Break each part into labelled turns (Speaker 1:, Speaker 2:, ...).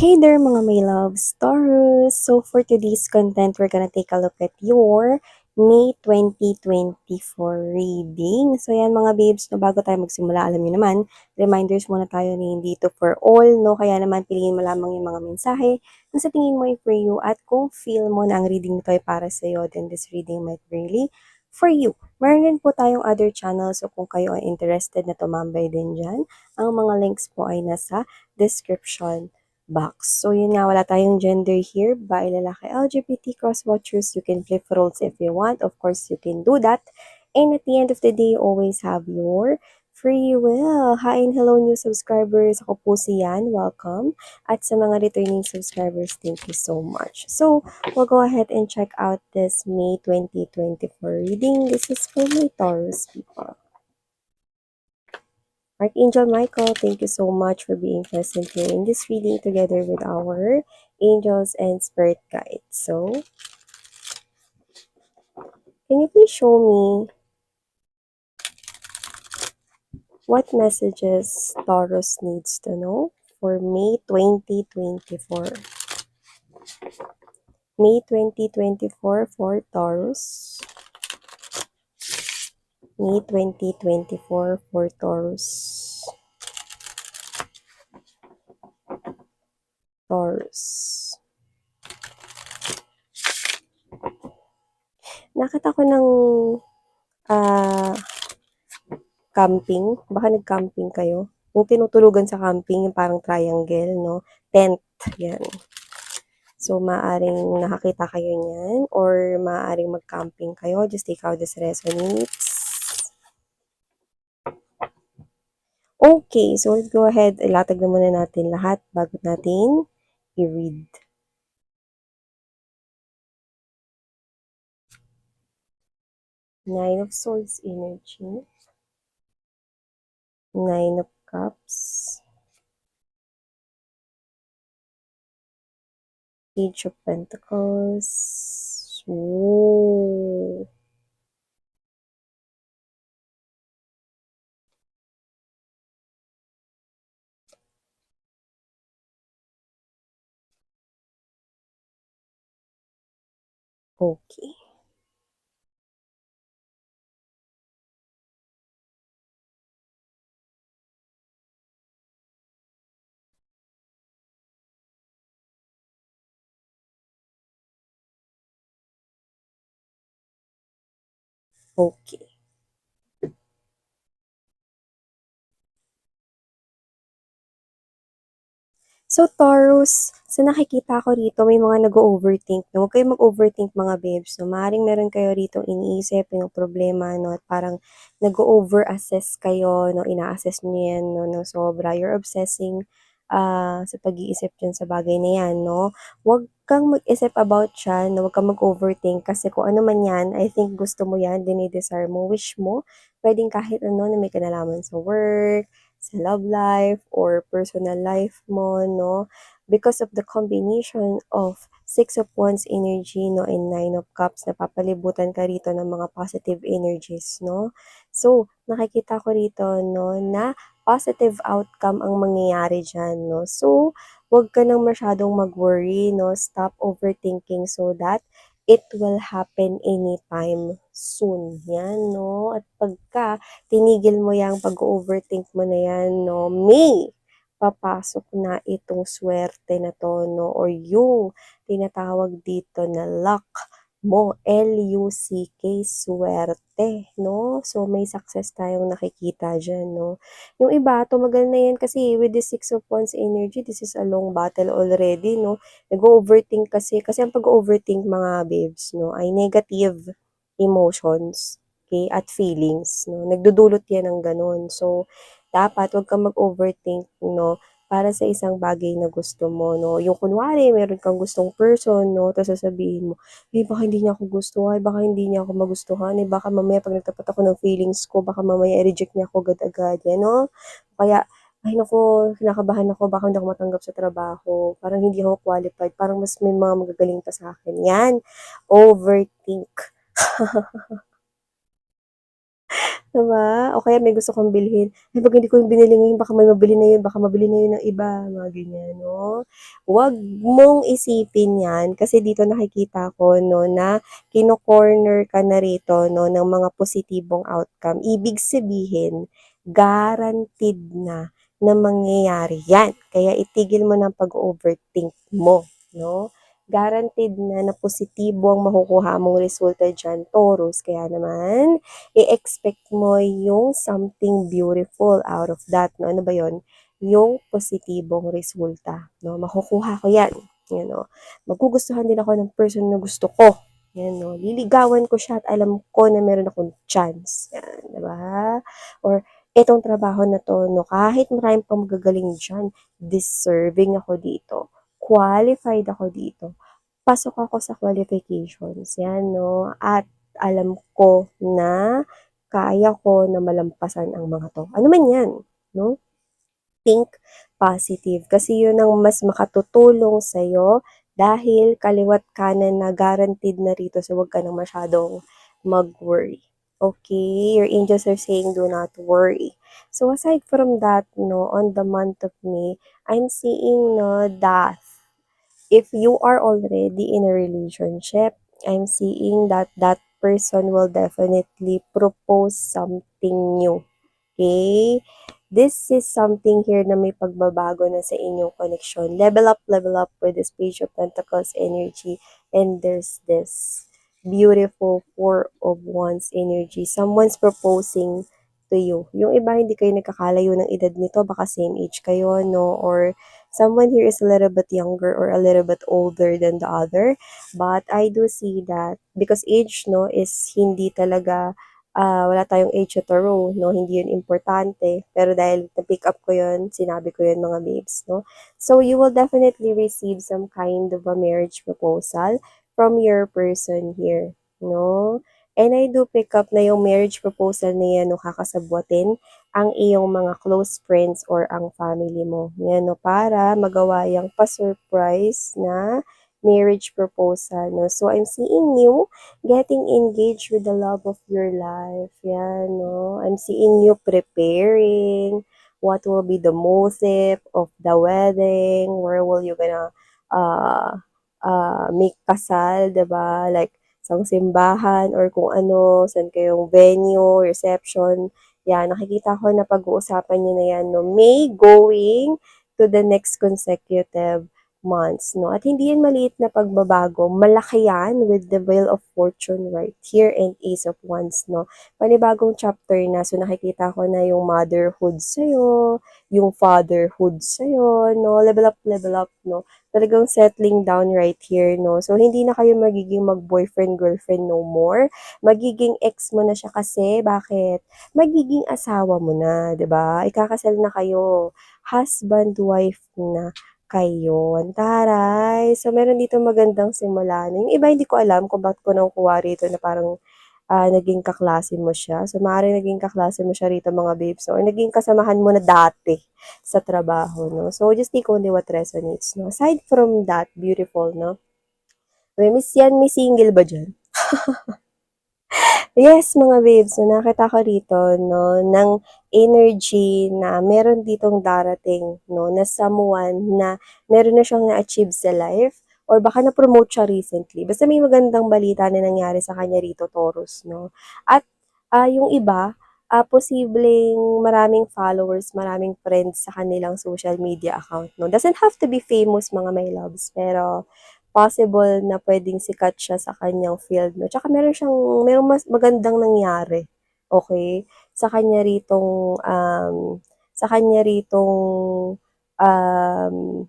Speaker 1: Hey there mga my loves, Taurus! So for today's content, we're gonna take a look at your May 2024 reading. So yan mga babes, no, bago tayo magsimula, alam niyo naman, reminders muna tayo na hindi ito for all, no? Kaya naman piliin mo lamang yung mga mensahe na sa tingin mo ay for you at kung feel mo na ang reading nito ay para sa iyo, then this reading might really for you. Meron din po tayong other channels, so kung kayo ay interested na tumambay din dyan, ang mga links po ay nasa description box. So yun nga, wala tayong gender here, babae, lalaki, LGBT, cross-watchers, you can flip roles if you want. Of course, you can do that. And at the end of the day, always have your free will. Hi and hello new subscribers. Ako po si Yan. Welcome. At sa mga returning subscribers, thank you so much. So, we'll go ahead and check out this May 2024 reading. This is for my Taurus people. Archangel Michael, thank you so much for being present here in this reading together with our angels and spirit guides. So, can you please show me what messages Taurus needs to know for May 2024? May 2024 for Taurus. May 2024 for Taurus. Taurus. Nakita ko ng camping. Baka nag-camping kayo. Yung tinutulugan sa camping, yung parang triangle, no? Tent. Yan. So, maaring nakakita kayo niyan or maaring mag-camping kayo. Just take how this resonates. Okay, so let's go ahead. Ilatag na muna natin lahat bago natin i-read. Nine of Swords energy. Nine of Cups. Page of Pentacles. Ooh. Okay. Okay. So, Taurus, sa nakikita ko rito, may mga nag-overthink. No? Huwag kayong mag-overthink mga babes. No? Maaaring meron kayo rito iniisip yung problema, no? At parang nag-over-assess kayo, no? Ina-assess niyo yan, no? Sobra. You're obsessing sa pag-iisip dyan sa bagay na yan, no? Huwag kang mag-isip about yan, no? Huwag kang mag-overthink kasi kung ano man yan, I think gusto mo yan, dinidesire mo, wish mo, pwedeng kahit ano na may kinalaman sa work, sa love life or personal life mo, no? Because of the combination of Six of Wands energy, no, and Nine of Cups, napapalibutan ka rito ng mga positive energies, no? So, nakikita ko rito, no, na positive outcome ang mangyayari dyan, no? So, huwag ka nang masyadong mag-worry, no? Stop overthinking so that it will happen anytime soon. Yan, no? At pagka tinigil mo yung pag-overthink mo na yan, no, may papasok na itong swerte na to, no, or yung tinatawag dito na luck mo, L-U-C-K, swerte, no? So, may success tayong nakikita dyan, no? Yung iba, tumagal na yan kasi with the Six of Wands energy, this is a long battle already, no? Nag-overthink kasi ang pag-overthink mga babes, no, ay negative emotions, okay, at feelings, no? Nagdudulot yan ng ganun. So, dapat wag kang mag-overthink, no? Para sa isang bagay na gusto mo, no? Yung kunwari, meron kang gustong person, no? Tapos sasabihin mo, baka hindi niya ako gusto, ay, baka hindi niya ako magustuhan, eh, baka mamaya pag nagtapat ako ng feelings ko, baka mamaya i-reject niya ako agad-agad, yan, no? Kaya, ay naku, kinakabahan ako, baka hindi ako matanggap sa trabaho, parang hindi ako qualified, parang mas may mga magagaling pa sa akin. Yan, overthink. 'Di ba? O kaya may gusto kang bilhin, "Ay 'pag hindi ko yung binili ngayon baka may mabili na yun, baka mabili na yun ng iba." Mga ganyan 'no. Huwag mong isipin 'yan kasi dito nakikita ko 'no na kino-corner ka na rito 'no ng mga positibong outcome. Ibig sabihin, guaranteed na mangyayari 'yan. Kaya itigil mo ng pag-overthink mo 'no. Guaranteed na positibo ang makukuha mong resulta diyan, Taurus. Kaya naman i-expect mo yung something beautiful out of that, 'no. Ano ba yun? Yung positibong resulta, 'no. Makukuha ko 'yan, you know. Magugustuhan din ako ng person na gusto ko, 'yan 'no. Liligawan ko siya at alam ko na meron akong chance, 'yan, 'di ba? Or etong trabaho na 'to 'no, kahit marami pang magagaling diyan, deserving ako dito, qualified ako dito, pasok ako sa qualifications, 'yan 'no, at alam ko na kaya ko na malampasan ang mga 'to. Ano man 'yan 'no, think positive kasi 'yun ang mas makatutulong sa'yo dahil kaliwa't kanan na guaranteed na rito so huwag ka ng masyadong mag-worry. Okay, your angels are saying do not worry. So aside from that 'no, on the month of May, I'm seeing no that if you are already in a relationship, I'm seeing that that person will definitely propose something new. Okay? This is something here na may pagbabago na sa inyong connection. Level up with this Page of Pentacles energy. And there's this beautiful Four of Wands energy. Someone's proposing to you. Yung iba, hindi kayo nagkakalayo ng edad nito. Baka same age kayo, no? Or someone here is a little bit younger or a little bit older than the other. But I do see that because age, no, is hindi talaga wala tayong age at tarot, no? Hindi yun importante. Pero dahil na-pick up ko yun, sinabi ko yun mga babes, no? So, you will definitely receive some kind of a marriage proposal from your person here, no? And I do pick up na yung marriage proposal na yan, no, kakasabwatin ang iyong mga close friends or ang family mo. Yan, no, para magawa yung pa-surprise na marriage proposal, no? So, I'm seeing you getting engaged with the love of your life. Yan, no? I'm seeing you preparing. What will be the motive of the wedding? Where will you gonna uh, make kasal, diba? Like, sa simbahan or kung ano, saan kayong venue, reception. Yan, nakikita ko na pag-uusapan nyo na yan, no? May going to the next consecutive months, no? At hindi yan maliit na pagbabago. Malaki yan with the Wheel of Fortune right here and Ace of Wands, no? Panibagong chapter na. So, nakikita ko na yung motherhood sa'yo, yung fatherhood sa'yo, no? Level up, no? Talagang settling down right here, no? So, hindi na kayo magiging mag-boyfriend, girlfriend no more. Magiging ex mo na siya kasi, bakit? Magiging asawa mo na, 'di ba? Ikakasal na kayo. Husband, wife na kayo. Taray! So, meron dito magandang simula. Yung iba hindi ko alam kung bakit ko nakukuha rito na parang naging kaklase mo siya. So, maaaring naging kaklase mo siya rito mga babes, no? Or naging kasamahan mo na dati sa trabaho, no? So, just take only what resonates, no? Aside from that, beautiful, no? May single ba dyan? Yes, mga babes, so nakita ko rito, no, ng energy na meron ditong darating, no, na someone na meron na siyang na-achieve sa life or baka na-promote siya recently. Basta may magandang balita na nangyari sa kanya rito, Taurus, no. At yung iba, posibleng maraming followers, maraming friends sa kanilang social media account, no. Doesn't have to be famous, mga my loves, pero possible na pwedeng sikat siya sa kanyang field, no? Tsaka merong mas magandang nangyari, okay? Sa kanya ritong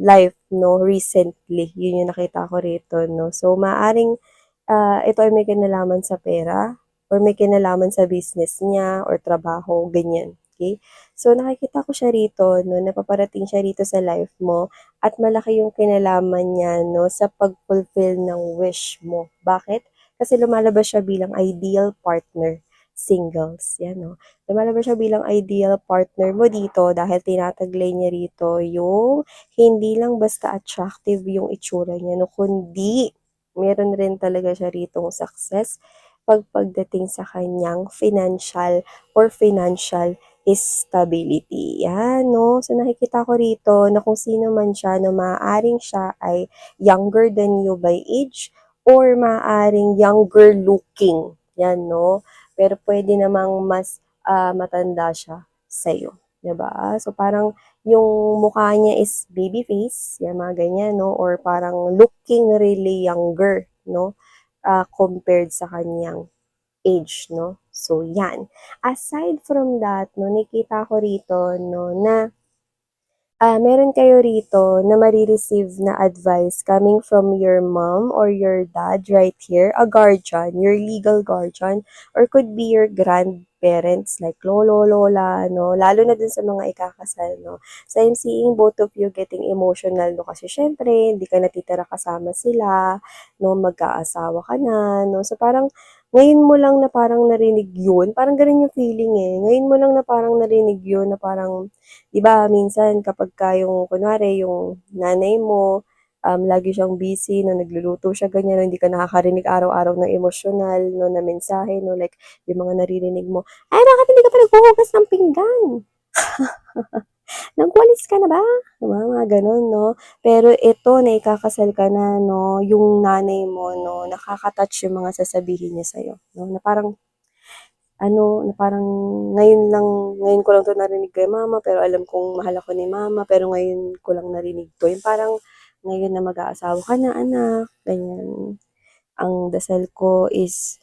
Speaker 1: life, no, recently. Yun yung nakita ko rito, no? So, maaring ito ay may kinalaman sa pera or may kinalaman sa business niya or trabaho, ganyan. Okay? So, nakikita ko siya rito, no, napaparating siya rito sa life mo at malaki yung kinalaman niya, no, sa pag-fulfill ng wish mo. Bakit? Kasi lumalabas siya bilang ideal partner, singles. Yan, no. Lumalabas siya bilang ideal partner mo dito dahil tinataglay niya rito yung hindi lang basta attractive yung itsura niya, no, kundi meron rin talaga siya ritong success pagdating sa kanyang financial stability. Yan, no? So, nakikita ko rito na kung sino man siya, no, maaaring siya ay younger than you by age or maaaring younger looking. Yan, no? Pero pwede namang mas matanda siya sa'yo. 'Di ba? So, parang yung mukha niya is baby face, yan mga ganyan, no? Or parang looking really younger, no? Compared sa kanyang age, no? So, yan. Aside from that, no, nakita ko rito, no, na meron kayo rito na marireceive na advice coming from your mom or your dad right here, a guardian, your legal guardian, or could be your grandparents like lolo, lola, no? Lalo na dun sa mga ikakasal, no? So, I'm seeing both of you getting emotional, no? Kasi syempre, hindi ka natitira kasama sila, no? Mag-aasawa ka na, no? So, parang ngayon mo lang na parang narinig yun, parang ganun yung feeling eh. Ngayon mo lang na parang narinig yun, na parang 'di ba minsan kapagka yung kunwari yung nanay mo, lagi siyang busy 'no, nagluluto siya ganyan 'no, hindi ka nakakarinig araw-araw ng emosyonal 'no, na mensahe 'no, like yung mga naririnig mo, "Ay bakit hindi ka pa naghuhugas ng pinggan? Nagwalis ka na ba?" 'Di ba mga gano'n 'no. Pero ito na ikakasal ka na 'no, yung nanay mo 'no, nakaka-touch yung mga sasabihin niya sa'yo 'no, na parang ano, na parang ngayon ko lang 'to narinig kay mama, pero alam kong mahal ako ni mama, pero ngayon ko lang narinig 'to. Yung parang, "Ngayon na mag-aasawa ka na anak," ganyan. "Ang dasal ko is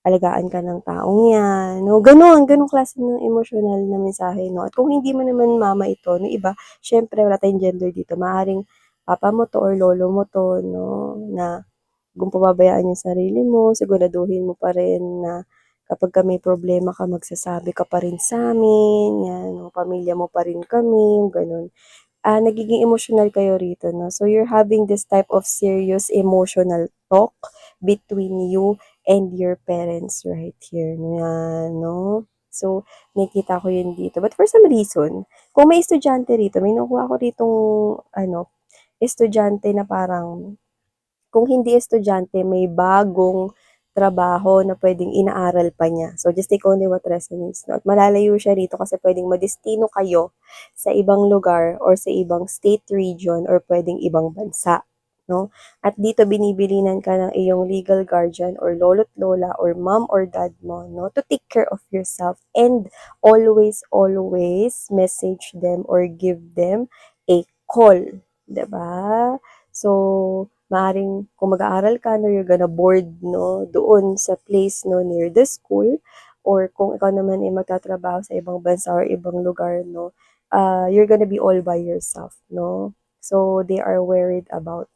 Speaker 1: alagaan ka ng taong 'yan." 'No, gano'n, gano'ng klase ng emosyonal na mensahe 'no. At kung hindi mo naman mama ito, no iba, siyempre wala tayong gender dito, maaaring papa mo 'to or lolo mo 'to 'no, na kung pababayaan yung sarili mo, siguraduhin mo pa rin na kapagka may problema ka, magsasabi ka pa rin sa'min, 'yan, o pamilya mo pa rin kami, gano'n. Nagiging emotional kayo rito 'no, so you're having this type of serious emotional talk between you and your parents right here, 'yan 'no. So, nakikita ko 'yun dito, but for some reason, kung may estudyante rito, may nakuha ako ritong ano, estudyante na parang kung hindi estudyante, may bagong trabaho na puwedeng inaaral pa niya. So, just take only what resonates 'no, at malalayo siya rito kasi puwedeng madestino kayo sa ibang lugar or sa ibang state, region, or puwedeng ibang bansa 'no. At dito binibilinan ka ng iyong legal guardian or lolo't lola or mom or dad mo 'no, to take care of yourself and always, always message them or give them a call, 'di ba? So, maaaring kung mag-aaral ka 'no, you're gonna board 'no, doon sa place 'no, near the school, or kung ikaw naman ay magtatrabaho sa ibang bansa or ibang lugar 'no, you're gonna be all by yourself 'no. So, they are worried about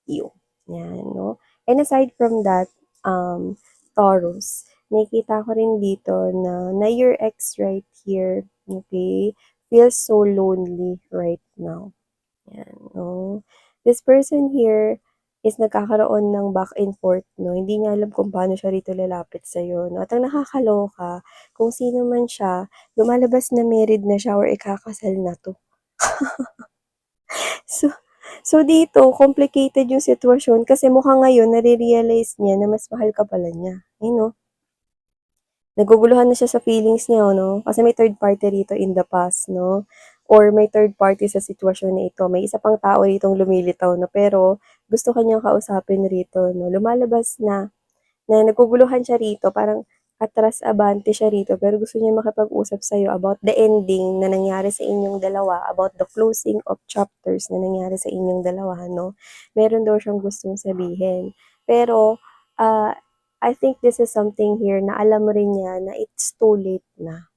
Speaker 1: you, 'yan 'no. And aside from that, Taurus, nakikita ko rin dito na your ex right here, okay, feels so lonely right now. Yan, 'no. This person here is nagkakaroon ng back and forth 'no, hindi niya alam kung paano siya rito lalapit sa'yo 'no, at ang nakakaloka, kung sino man siya, lumalabas na married na siya or ikakasal na 'to. So so dito complicated yung sitwasyon kasi mukhang ngayon nare-realize niya na mas mahal ka pala niya, ayun 'no. Naguguluhan na siya sa feelings niya 'no, kasi may third party rito in the past 'no, or may third party sa sitwasyon na ito. May isa pang tao ritong lumilitaw 'no, pero gusto ka niyang kausapin rito 'no. Lumalabas na naguguluhan siya rito, parang atras-abante siya rito, pero gusto niya makipag-usap sa'yo about the ending na nangyari sa inyong dalawa, about the closing of chapters na nangyari sa inyong dalawa 'no. Meron daw siyang gustong sabihin. Pero, I think this is something here na alam rin niya na it's too late na.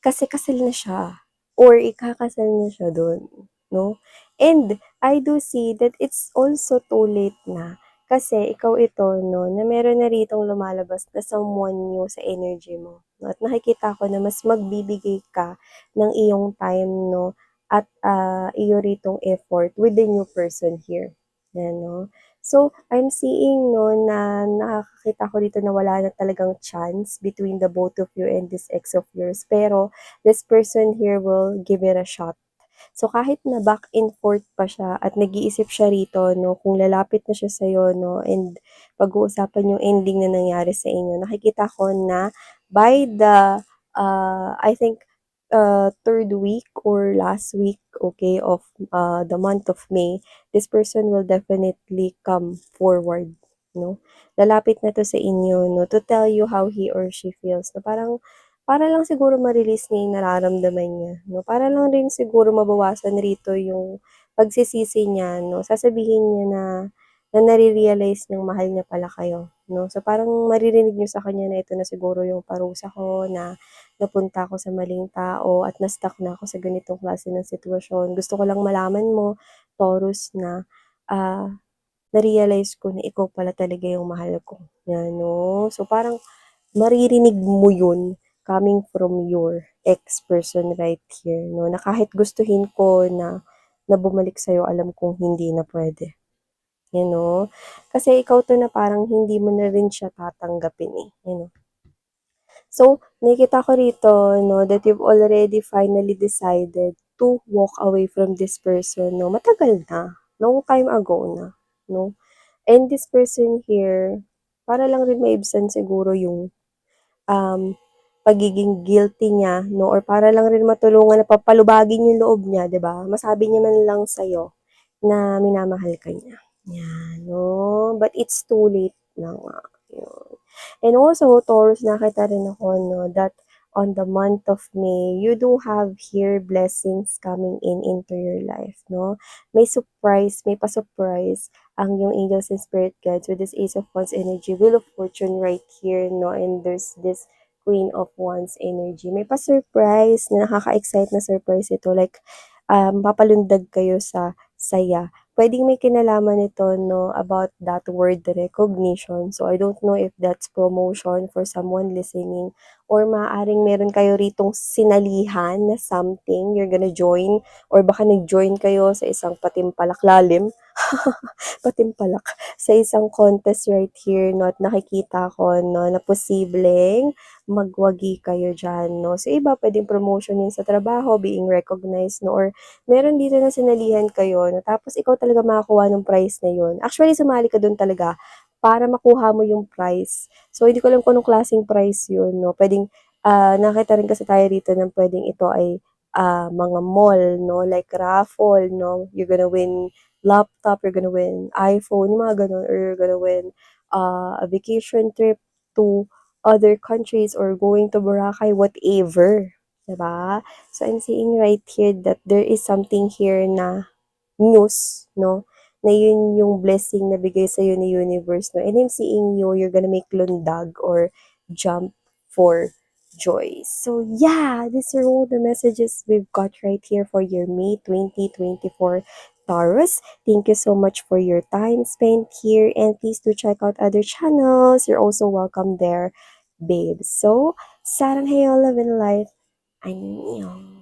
Speaker 1: Kasi kasal na siya or ikakasal na siya dun, 'no? And I do see that it's also too late na kasi ikaw ito 'no, na meron na ritong lumalabas na someone new sa energy mo 'no, at nakikita ko na mas magbibigay ka ng iyong time 'no, at, iyo ritong effort with the new person here, 'yan 'no. So, I'm seeing 'no, na nakakakita ko dito na wala na talagang chance between the both of you and this ex of yours, pero this person here will give it a shot. So, kahit na back and forth pa siya at nag-iisip siya rito, no, kung lalapit na siya sa'yo, no, and pag-uusapan yung ending na nangyari sa inyo, nakikita ko na by the, I think, third week or last week, okay, of the month of May, this person will definitely come forward, no? Lalapit na 'to sa inyo, no, to tell you how he or she feels, na parang para lang siguro ma-release niya yung nararamdaman niya, 'no? Para lang rin siguro mabawasan rito yung pagsisisi niya, 'no? Sasabihin niya na nare-realize niyang mahal niya pala kayo, 'no? So, parang maririnig niyo sa kanya na ito na siguro yung parusa ko, na napunta ako sa maling tao at na-stuck na ako sa ganitong klase ng sitwasyon. Gusto ko lang malaman mo, Taurus, na, na-realize ko na ikaw pala talaga yung mahal ko, 'yan, 'no? So, parang maririnig mo yun coming from your ex-person right here, 'no, na kahit gustuhin ko na bumalik sa'yo, alam kong hindi na puwede, you know? Kasi ikaw 'to na parang hindi mo na rin siya tatanggapin, eh, you know? So, nakikita ko rito, 'no, that you've already finally decided to walk away from this person, 'no, matagal na, long time ago na, 'no? And this person here, para lang rin maibsan siguro yung um, pagiging guilty niya, 'no, or para lang rin matulungan na papalubagin yung loob niya, 'di ba? Masabi niya man lang sa'yo na minamahal ka niya, 'yan, 'no? But it's too late na nga, yun. And also, Taurus, nakita rin ako, 'no, that on the month of May, you do have here blessings coming into your life, 'no? May surprise, may pa-surprise ang yung angels and spirit guides with this Ace of Wands energy, Wheel of Fortune right here, no? And there's this Queen of Wands energy. May pa-surprise na nakaka-excite na surprise ito. Like, papalundag kayo sa saya. Pwedeng may kinalaman ito, no, about that word recognition. So, I don't know if that's promotion for someone listening, or maaaring meron kayo ritong sinalihan na something you're gonna join, or baka nag-join kayo sa isang patimpalak lalim patimpalak sa isang contest right here, 'no, at nakikita ko, 'no, na posibleng magwagi kayo diyan, 'no. So, iba puwedeng promotion 'yun sa trabaho, being recognized, 'no, or meron dito na sinalihan kayo, 'no, tapos ikaw talaga makakuha ng prize na 'yun. Actually, sumali ka dun talaga para makuha mo yung prize. So, hindi ko alam kung anong klaseng prize 'yun, 'no. Puwedeng, nakita rin kasi tayo dito ng puwedeng ito ay, mga mall, 'no, like raffle, 'no. You're gonna win laptop, you're gonna win iPhone, yung mga gano'n, or you're gonna win a vacation trip to other countries or going to Boracay, whatever, 'di ba? So, I'm seeing right here that there is something here na news, 'no, na yun yung blessing na bigay sa'yo ni universe, 'no, and I'm seeing you're gonna make lundag or jump for joy. So, yeah, these are all the messages we've got right here for your May 2024 Taurus. Thank you so much for your time spent here, and please do check out other channels. You're also welcome there, babe. So, sarang hayo, love and life. Annyeong.